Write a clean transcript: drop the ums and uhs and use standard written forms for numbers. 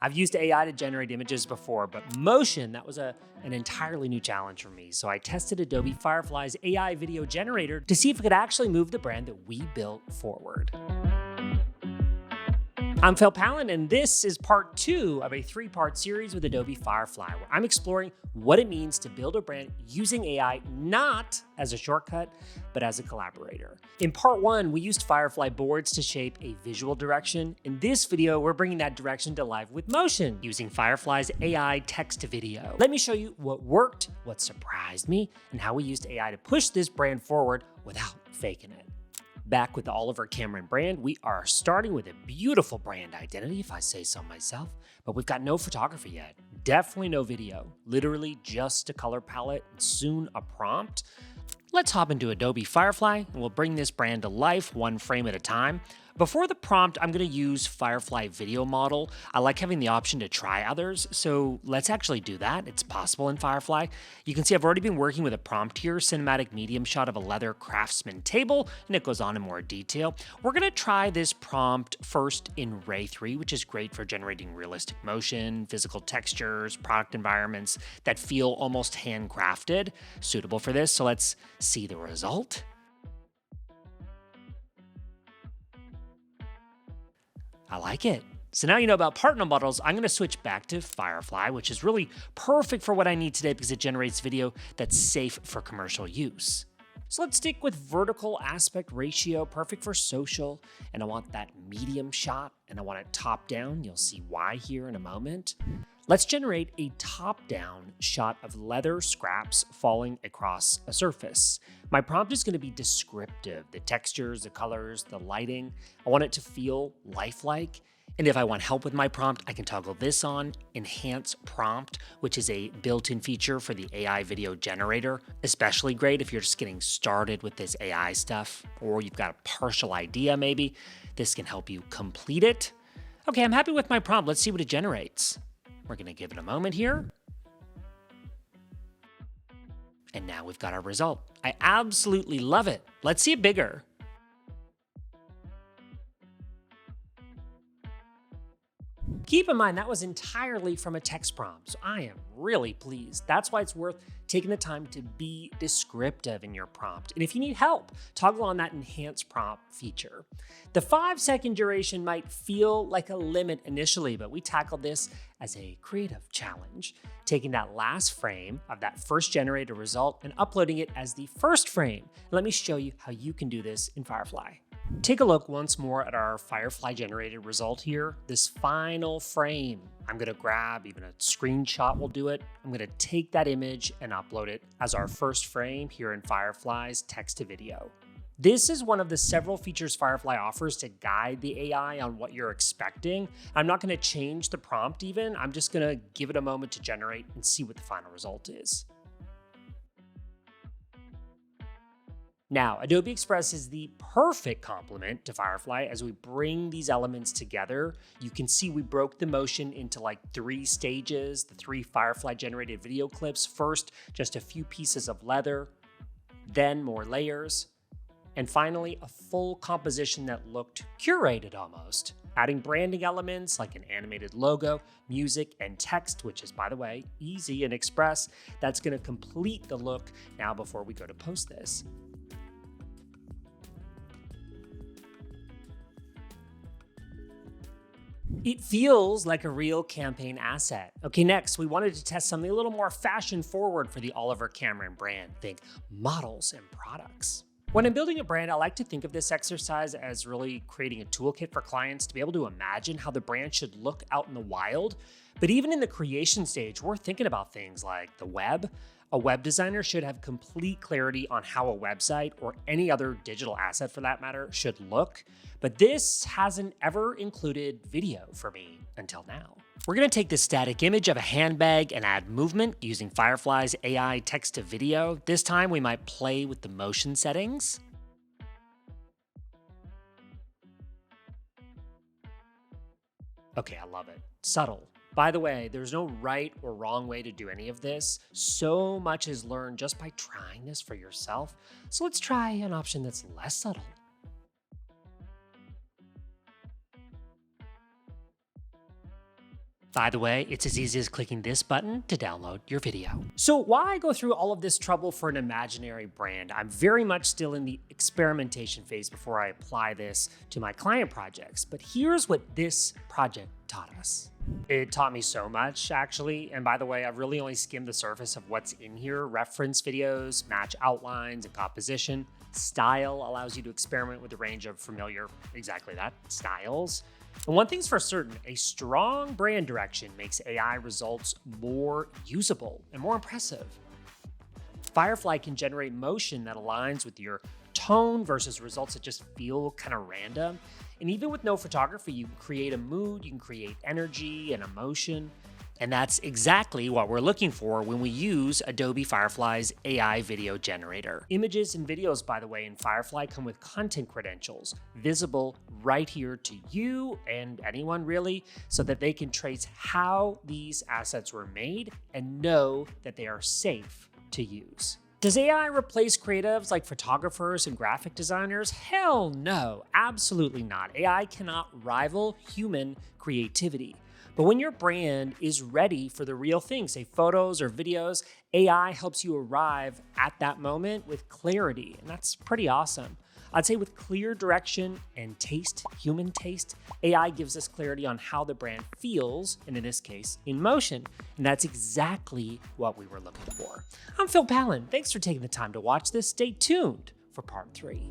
I've used AI to generate images before, but motion, that was an entirely new challenge for me. So I tested Adobe Firefly's AI video generator to see if it could actually move the brand that we built forward. I'm Pallen, and this is part 2 of a 3-part series with Adobe Firefly, where I'm exploring what it means to build a brand using AI, not as a shortcut, but as a collaborator. In part 1, we used Firefly boards to shape a visual direction. In this video, we're bringing that direction to life with motion, using Firefly's AI text-to-video. Let me show you what worked, what surprised me, and how we used AI to push this brand forward without faking it. Back with the Oliver Cameron brand, we are starting with a beautiful brand identity, if I say so myself, but we've got no photography yet. Definitely no video, literally just a color palette and soon a prompt. Let's hop into Adobe Firefly and we'll bring this brand to life one frame at a time. Before the prompt, I'm going to use Firefly Video Model. I like having the option to try others, so let's actually do that. It's possible in Firefly. You can see I've already been working with a prompt here, cinematic medium shot of a leather craftsman table, and it goes on in more detail. We're going to try this prompt first in Ray 3, which is great for generating realistic motion, physical textures, product environments that feel almost handcrafted, suitable for this. So let's see the result. I like it. So now you know about partner models, I'm going to switch back to Firefly, which is really perfect for what I need today because it generates video that's safe for commercial use. So let's stick with vertical aspect ratio, perfect for social, and I want that medium shot, and I want it top down. You'll see why here in a moment. Let's generate a top-down shot of leather scraps falling across a surface. My prompt is going to be descriptive, the textures, the colors, the lighting. I want it to feel lifelike. And if I want help with my prompt, I can toggle this on, Enhance Prompt, which is a built-in feature for the AI video generator. Especially great if you're just getting started with this AI stuff, or you've got a partial idea maybe. This can help you complete it. Okay, I'm happy with my prompt. Let's see what it generates. We're going to give it a moment here. And now we've got our result. I absolutely love it. Let's see it bigger. Keep in mind, that was entirely from a text prompt, so I am really pleased. That's why it's worth taking the time to be descriptive in your prompt. And if you need help, toggle on that Enhance Prompt feature. The 5-second duration might feel like a limit initially, but we tackled this as a creative challenge, taking that last frame of that first generated result and uploading it as the first frame. Let me show you how you can do this in Firefly. Take a look once more at our Firefly generated result here, this final frame. I'm going to grab, even a screenshot will do it. I'm going to take that image and upload it as our first frame here in Firefly's text to video. This is one of the several features Firefly offers to guide the AI on what you're expecting. I'm not going to change the prompt even. I'm just going to give it a moment to generate and see what the final result is. Now, Adobe Express is the perfect complement to Firefly as we bring these elements together. You can see we broke the motion into like 3 stages, the 3 Firefly generated video clips. First, just a few pieces of leather, then more layers, and finally, a full composition that looked curated almost, adding branding elements like an animated logo, music, and text, which is, by the way, easy in Express. That's going to complete the look now before we go to post this. It feels like a real campaign asset. Okay, next, we wanted to test something a little more fashion forward for the Oliver Cameron brand. Think models and products. When I'm building a brand, I like to think of this exercise as really creating a toolkit for clients to be able to imagine how the brand should look out in the wild. But even in the creation stage, we're thinking about things like the web. A web designer should have complete clarity on how a website, or any other digital asset for that matter, should look. But this hasn't ever included video for me until now. We're going to take this static image of a handbag and add movement using Firefly's AI text to video. This time we might play with the motion settings. Okay, I love it. Subtle. By the way, there's no right or wrong way to do any of this. So much is learned just by trying this for yourself. So let's try an option that's less subtle. By the way, it's as easy as clicking this button to download your video. So why I go through all of this trouble for an imaginary brand? I'm very much still in the experimentation phase before I apply this to my client projects. But here's what this project taught us. It taught me so much, actually. And by the way, I've really only skimmed the surface of what's in here. Reference videos, match outlines and composition. Style allows you to experiment with a range of familiar, exactly that, styles. And one thing's for certain, a strong brand direction makes AI results more usable and more impressive. Firefly can generate motion that aligns with your tone versus results that just feel kind of random. And even with no photography, you can create a mood, you can create energy and emotion. And that's exactly what we're looking for when we use Adobe Firefly's AI video generator. Images and videos, by the way, in Firefly come with content credentials, visible right here to you and anyone really, so that they can trace how these assets were made and know that they are safe to use. Does AI replace creatives like photographers and graphic designers? Hell no, absolutely not. AI cannot rival human creativity. But when your brand is ready for the real thing, say photos or videos, AI helps you arrive at that moment with clarity, and that's pretty awesome. I'd say with clear direction and taste, human taste, AI gives us clarity on how the brand feels, and in this case, in motion. And that's exactly what we were looking for. I'm Pallen. Thanks for taking the time to watch this. Stay tuned for part 3.